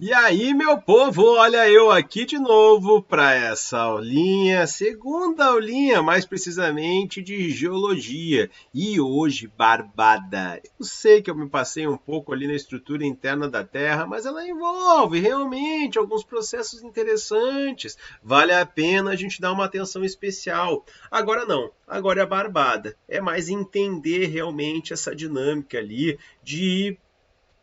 E aí, meu povo, olha eu aqui de novo para essa aulinha, segunda aulinha, mais precisamente de geologia. E hoje, barbada. Eu sei que eu me passei um pouco ali na estrutura interna da Terra, mas ela envolve realmente alguns processos interessantes. Vale a pena a gente dar uma atenção especial. Agora não, agora é barbada. É mais entender realmente essa dinâmica ali de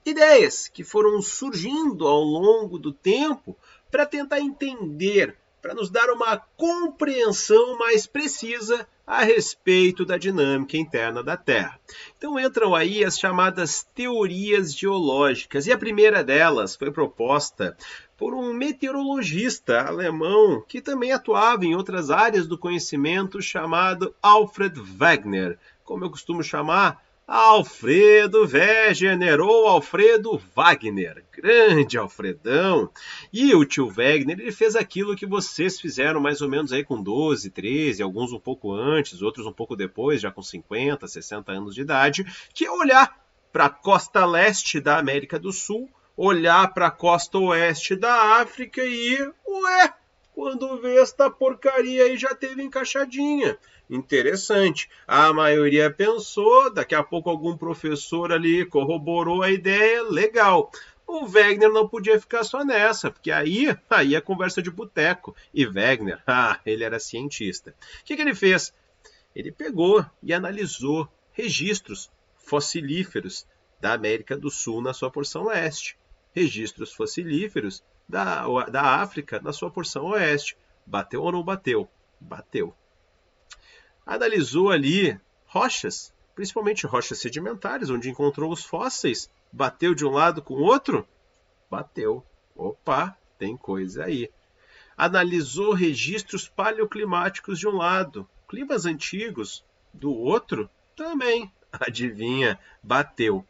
ideias que foram surgindo ao longo do tempo para tentar entender, para nos dar uma compreensão mais precisa a respeito da dinâmica interna da Terra. Então entram aí as chamadas teorias geológicas, e a primeira delas foi proposta por um meteorologista alemão que também atuava em outras áreas do conhecimento chamado Alfred Wegener, como eu costumo chamar, Alfredo Wegener ou Alfredo Wagner, grande Alfredão. E o tio Wegener, ele fez aquilo que vocês fizeram mais ou menos aí com 12, 13, alguns um pouco antes, outros um pouco depois, já com 50, 60 anos de idade, que é olhar para a costa leste da América do Sul, olhar para a costa oeste da África e, ué, quando vê esta porcaria aí já teve encaixadinha. Interessante. A maioria pensou, daqui a pouco algum professor ali corroborou a ideia, legal. O Wegener não podia ficar só nessa, porque aí é conversa de boteco. E Wegener, ele era cientista. O que ele fez? Ele pegou e analisou registros fossilíferos da América do Sul na sua porção leste, registros fossilíferos da África na sua porção oeste. Bateu ou não bateu? Bateu. Analisou ali rochas, principalmente rochas sedimentares, onde encontrou os fósseis. Bateu de um lado com o outro? Bateu. Opa, tem coisa aí. Analisou registros paleoclimáticos de um lado, climas antigos do outro também. Adivinha, bateu.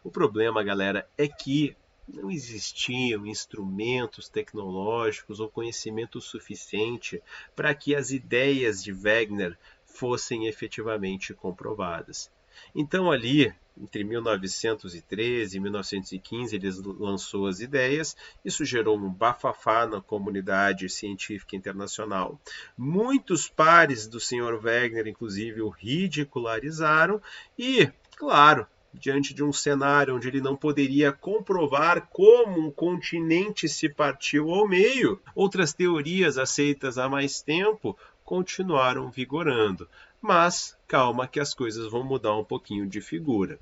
O problema, galera, é que não existiam instrumentos tecnológicos ou conhecimento suficiente para que as ideias de Wegener fossem efetivamente comprovadas. Então ali, entre 1913 e 1915, ele lançou as ideias. Isso gerou um bafafá na comunidade científica internacional. Muitos pares do Sr. Wegener, inclusive, o ridicularizaram e, claro, diante de um cenário onde ele não poderia comprovar como um continente se partiu ao meio, outras teorias aceitas há mais tempo continuaram vigorando. Mas calma que as coisas vão mudar um pouquinho de figura.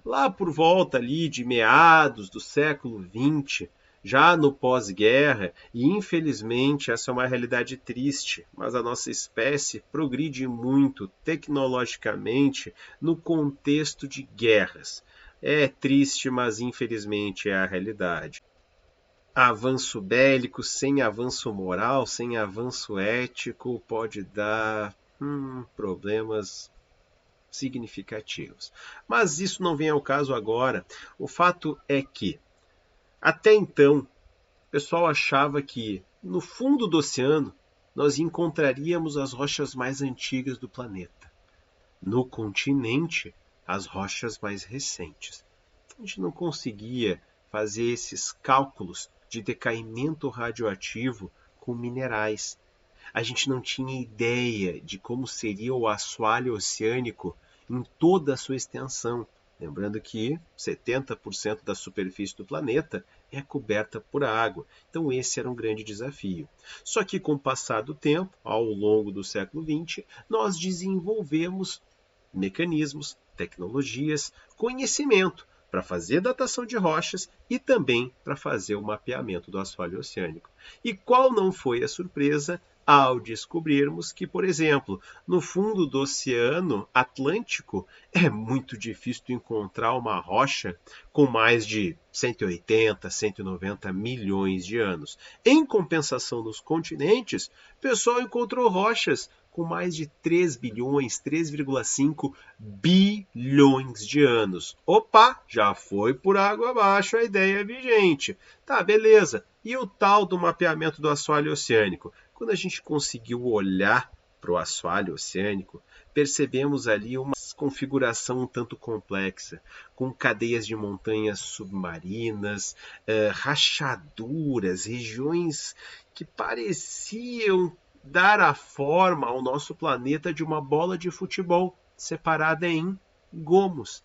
Lá por volta ali de meados do século XX, já no pós-guerra, e infelizmente essa é uma realidade triste, mas a nossa espécie progride muito tecnologicamente no contexto de guerras. É triste, mas infelizmente é a realidade. Avanço bélico sem avanço moral, sem avanço ético, pode dar problemas significativos. Mas isso não vem ao caso agora. O fato é que, até então, o pessoal achava que, no fundo do oceano, nós encontraríamos as rochas mais antigas do planeta. No continente, as rochas mais recentes. A gente não conseguia fazer esses cálculos de decaimento radioativo com minerais. A gente não tinha ideia de como seria o assoalho oceânico em toda a sua extensão. Lembrando que 70% da superfície do planeta é coberta por água. Então esse era um grande desafio. Só que com o passar do tempo, ao longo do século XX, nós desenvolvemos mecanismos, tecnologias, conhecimento para fazer datação de rochas e também para fazer o mapeamento do assoalho oceânico. E qual não foi a surpresa ao descobrirmos que, por exemplo, no fundo do Oceano Atlântico é muito difícil encontrar uma rocha com mais de 180, 190 milhões de anos. Em compensação, nos continentes, o pessoal encontrou rochas com mais de 3 bilhões, 3,5 bilhões de anos. Opa, já foi por água abaixo a ideia vigente. Tá, beleza. E o tal do mapeamento do assoalho oceânico? Quando a gente conseguiu olhar para o assoalho oceânico, percebemos ali uma configuração um tanto complexa, com cadeias de montanhas submarinas, rachaduras, regiões que pareciam dar a forma ao nosso planeta de uma bola de futebol separada em gomos.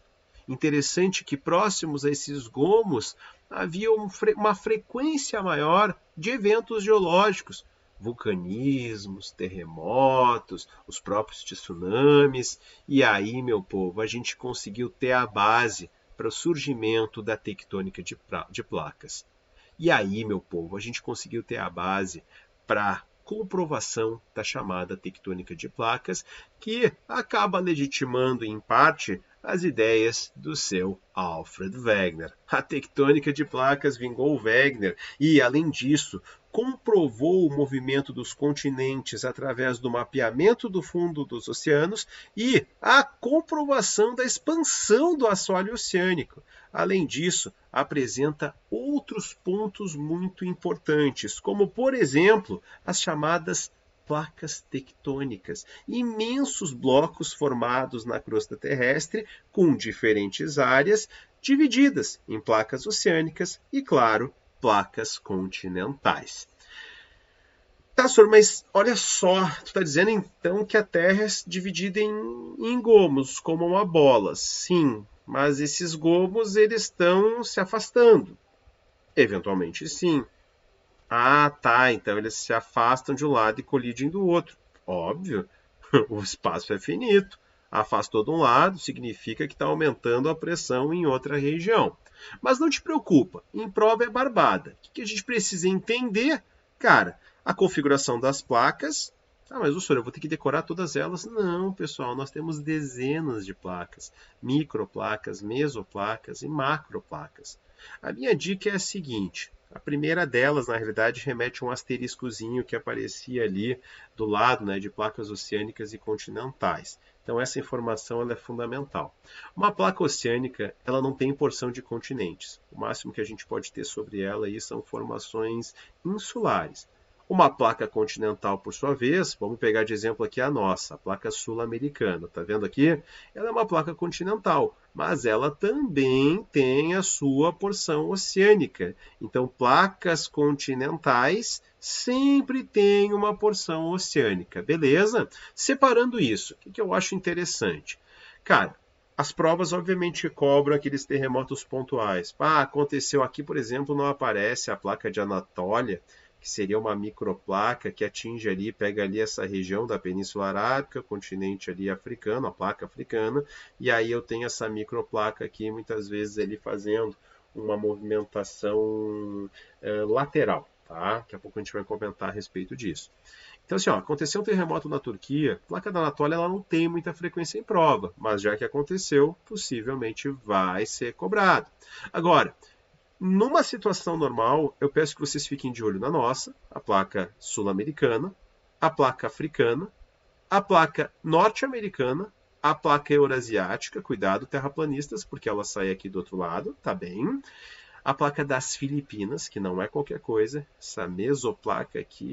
Interessante que próximos a esses gomos havia uma frequência maior de eventos geológicos, vulcanismos, terremotos, os próprios tsunamis. E aí, meu povo, a gente conseguiu ter a base para o surgimento da tectônica de placas. E aí, meu povo, a gente conseguiu ter a base para comprovação da chamada tectônica de placas, que acaba legitimando, em parte, as ideias do seu Alfred Wegener. A tectônica de placas vingou Wegener e, além disso, comprovou o movimento dos continentes através do mapeamento do fundo dos oceanos e a comprovação da expansão do assoalho oceânico. Além disso, apresenta outros pontos muito importantes, como, por exemplo, as chamadas placas tectônicas, imensos blocos formados na crosta terrestre com diferentes áreas divididas em placas oceânicas e, claro, placas continentais. Tá, senhor, mas olha só, tu está dizendo então que a Terra é dividida em gomos, como uma bola. Sim, mas esses gomos eles estão se afastando. Eventualmente, sim. Ah, tá, então eles se afastam de um lado e colidem do outro. Óbvio, o espaço é finito. Afastou de um lado significa que está aumentando a pressão em outra região. Mas não te preocupa, em prova é barbada. O que a gente precisa entender? Cara, a configuração das placas. Ah, mas o senhor, eu vou ter que decorar todas elas? Não, pessoal, nós temos dezenas de placas. Microplacas, mesoplacas e macroplacas. A minha dica é a seguinte. A primeira delas, na realidade, remete a um asteriscozinho que aparecia ali do lado, né, de placas oceânicas e continentais. Então, essa informação ela é fundamental. Uma placa oceânica ela não tem porção de continentes. O máximo que a gente pode ter sobre ela aí são formações insulares. Uma placa continental, por sua vez, vamos pegar de exemplo aqui a nossa, a placa sul-americana. Está vendo aqui? Ela é uma placa continental, mas ela também tem a sua porção oceânica. Então, placas continentais sempre têm uma porção oceânica, beleza? Separando isso, o que eu acho interessante? Cara, as provas, obviamente, cobram aqueles terremotos pontuais. Ah, aconteceu aqui, por exemplo, não aparece a placa de Anatólia, que seria uma microplaca que atinge ali, pega ali essa região da Península Arábica, continente ali africano, a placa africana, e aí eu tenho essa microplaca aqui, muitas vezes ele fazendo uma movimentação lateral, tá? Daqui a pouco a gente vai comentar a respeito disso. Então, assim, ó, aconteceu um terremoto na Turquia, a placa da Anatólia ela não tem muita frequência em prova, mas já que aconteceu, possivelmente vai ser cobrado. Agora, numa situação normal, eu peço que vocês fiquem de olho na nossa, a placa sul-americana, a placa africana, a placa norte-americana, a placa eurasiática, cuidado terraplanistas, porque ela sai aqui do outro lado, tá bem? A placa das Filipinas, que não é qualquer coisa, essa mesoplaca aqui,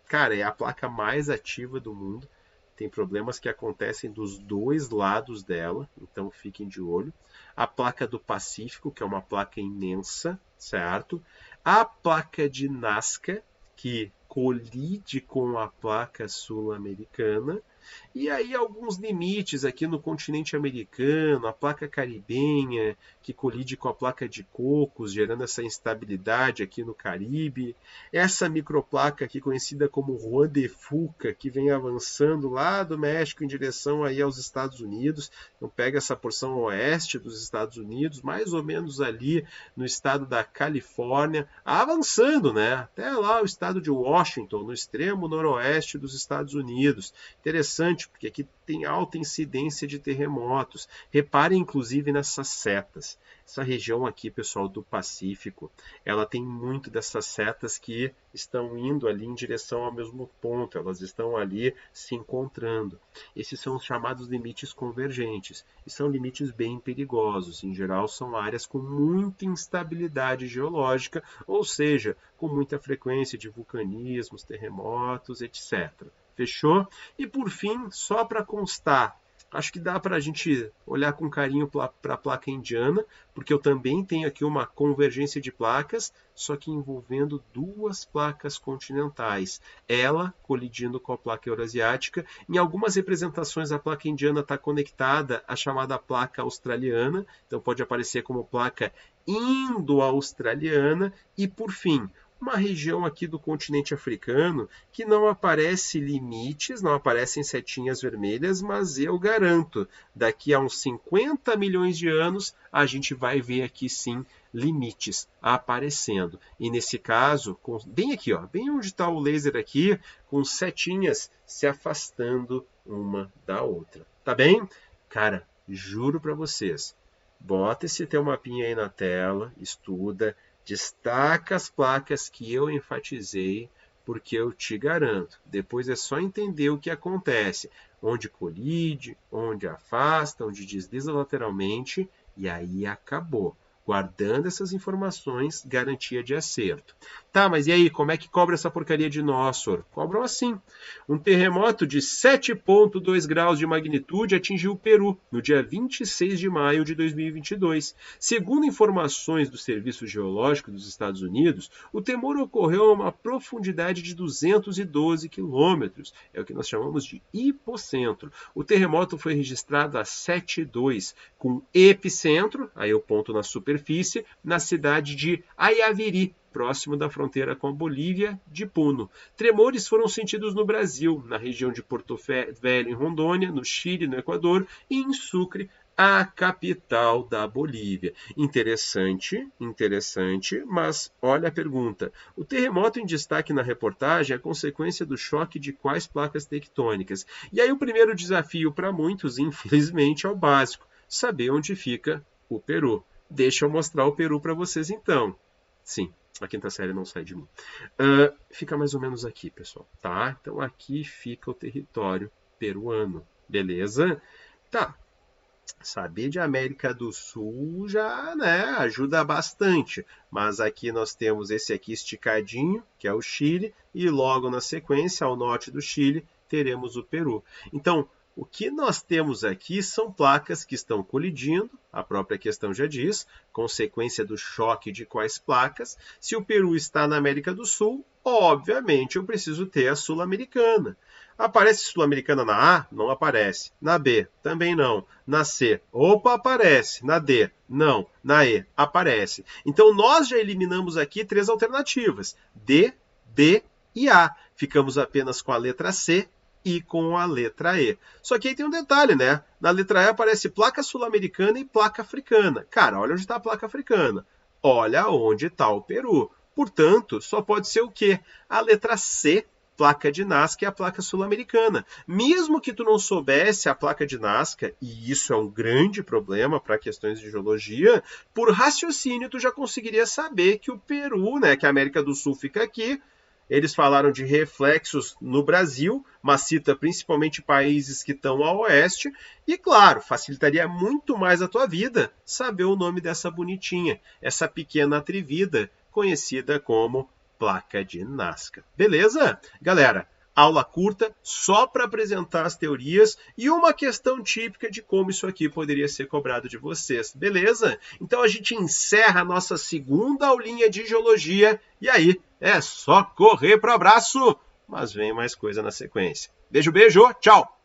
cara, é a placa mais ativa do mundo. Tem problemas que acontecem dos dois lados dela, então fiquem de olho. A placa do Pacífico, que é uma placa imensa, certo? A placa de Nazca, que colide com a placa sul-americana. E aí alguns limites aqui no continente americano, a placa caribenha, que colide com a placa de Cocos, gerando essa instabilidade aqui no Caribe. Essa microplaca aqui conhecida como Juan de Fuca, que vem avançando lá do México em direção aí aos Estados Unidos. Então pega essa porção oeste dos Estados Unidos, mais ou menos ali no estado da Califórnia, avançando, né? Até lá o estado de Washington, no extremo noroeste dos Estados Unidos. Interessante, porque aqui tem alta incidência de terremotos. Reparem, inclusive, nessas setas. Essa região aqui, pessoal, do Pacífico, ela tem muito dessas setas que estão indo ali em direção ao mesmo ponto. Elas estão ali se encontrando. Esses são os chamados limites convergentes. E são limites bem perigosos. Em geral, são áreas com muita instabilidade geológica, ou seja, com muita frequência de vulcanismos, terremotos, etc. Fechou? E por fim, só para constar, acho que dá para a gente olhar com carinho para a placa indiana, porque eu também tenho aqui uma convergência de placas, só que envolvendo duas placas continentais. Ela colidindo com a placa eurasiática. Em algumas representações, a placa indiana está conectada à chamada placa australiana, então pode aparecer como placa indo-australiana. E por fim, uma região aqui do continente africano que não aparece limites, não aparecem setinhas vermelhas, mas eu garanto, daqui a uns 50 milhões de anos, a gente vai ver aqui sim limites aparecendo. E nesse caso, bem aqui, ó, bem onde está o laser aqui, com setinhas se afastando uma da outra. Tá bem? Cara, juro para vocês, bota esse teu mapinha aí na tela, estuda, destaca as placas que eu enfatizei, porque eu te garanto, depois é só entender o que acontece, onde colide, onde afasta, onde desliza lateralmente, e aí acabou. Guardando essas informações, garantia de acerto. Tá, mas e aí, como é que cobra essa porcaria de nós, senhor? Cobram assim. Um terremoto de 7,2 graus de magnitude atingiu o Peru no dia 26 de maio de 2022. Segundo informações do Serviço Geológico dos Estados Unidos, o tremor ocorreu a uma profundidade de 212 quilômetros. É o que nós chamamos de hipocentro. O terremoto foi registrado a 7,2, com epicentro, aí o ponto na superfície, na cidade de Ayaviri, próximo da fronteira com a Bolívia, de Puno. Tremores foram sentidos no Brasil, na região de Porto Velho, em Rondônia, no Chile, no Equador e em Sucre, a capital da Bolívia. Interessante, mas olha a pergunta. O terremoto em destaque na reportagem é consequência do choque de quais placas tectônicas? E aí o primeiro desafio para muitos, infelizmente, é o básico. Saber onde fica o Peru. Deixa eu mostrar o Peru para vocês então. Sim, a quinta série não sai de mim. Fica mais ou menos aqui, pessoal, tá? Então aqui fica o território peruano, beleza? Tá. Saber de América do Sul já, né, ajuda bastante. Mas aqui nós temos esse aqui esticadinho, que é o Chile, e logo na sequência, ao norte do Chile, teremos o Peru. Então, o que nós temos aqui são placas que estão colidindo, a própria questão já diz, consequência do choque de quais placas. Se o Peru está na América do Sul, obviamente eu preciso ter a sul-americana. Aparece sul-americana na A? Não aparece. Na B? Também não. Na C? Opa, aparece. Na D? Não. Na E? Aparece. Então nós já eliminamos aqui 3 alternativas: D, B e A. Ficamos apenas com a letra C e com a letra E. Só que aí tem um detalhe, né? Na letra E aparece placa sul-americana e placa africana. Cara, olha onde está a placa africana. Olha onde está o Peru. Portanto, só pode ser o quê? A letra C, placa de Nazca, é a placa sul-americana. Mesmo que tu não soubesse a placa de Nazca, e isso é um grande problema para questões de geologia, por raciocínio tu já conseguiria saber que o Peru, né, que a América do Sul fica aqui. Eles falaram de reflexos no Brasil, mas cita principalmente países que estão a oeste. E, claro, facilitaria muito mais a tua vida saber o nome dessa bonitinha, essa pequena atrevida, conhecida como placa de Nazca. Beleza? Galera, aula curta, só para apresentar as teorias e uma questão típica de como isso aqui poderia ser cobrado de vocês. Beleza? Então a gente encerra a nossa segunda aulinha de geologia e aí é só correr para o abraço, mas vem mais coisa na sequência. Beijo, beijo, tchau!